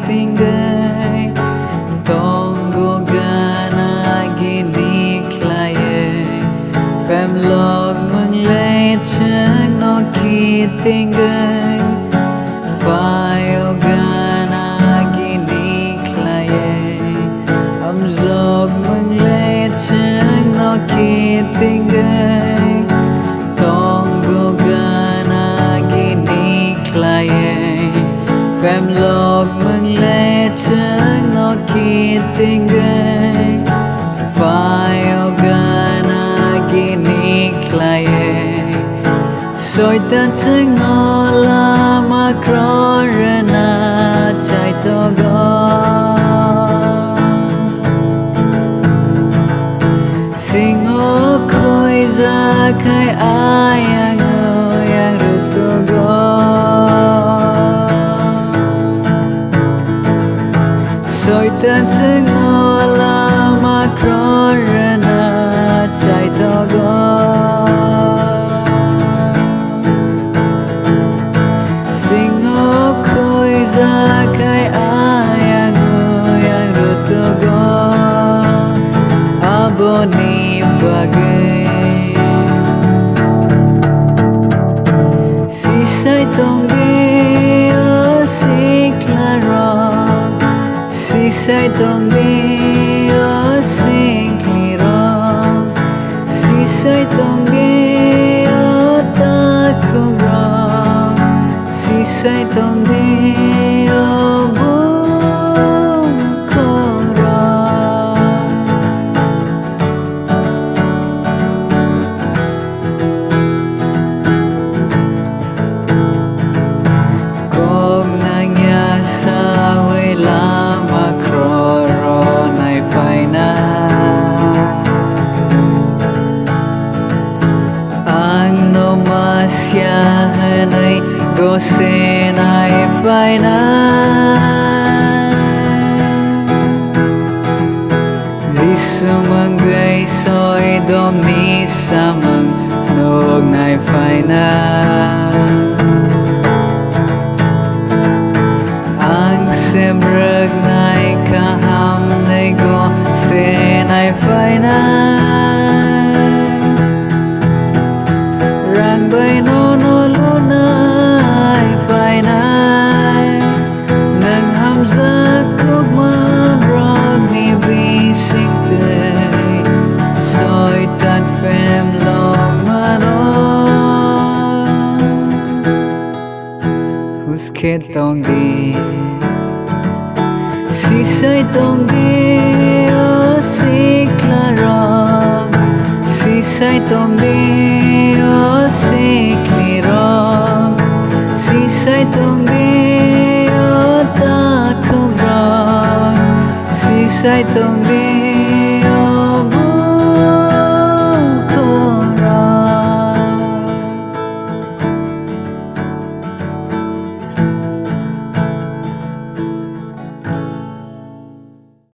tingay Tonggo gana gini klaye Pham log mừng lệ chân nó khi tingay Phai gana gini klaye Âm log mừng lệ chân nó khi tingay Tonggo gana gini klaye Pham log mừng lệ chân nó khi tingay Phai gana gini klaye Soi ta chân nó la ma kro rana chai to go Sing o khoi ra khai ai yang ruk to go Soi ta chân nó la ma kro rana chai to go Sing o khoi ra khai ai yang ruk to go Aboni bagai Si sai tong di o si claro Si sai tong di o si claro Si sai tong di o ta không rõ Si sai tong di o buông không rõ Kong nanya sa way lama kroro nai faina Ang no masya hanay gose nai faina Disumang gay soy domi samang nog nai faina Ang semrag nai kaham nai go se nai faina Rang bay no luna ai faina Nang hamza kuk ma brog ni bi sikte Soy tan pham long mano Huske tong di Si sai tong di o si claro Si sai tong di o si claro Si sai tong di o ta không rõ Si sai tong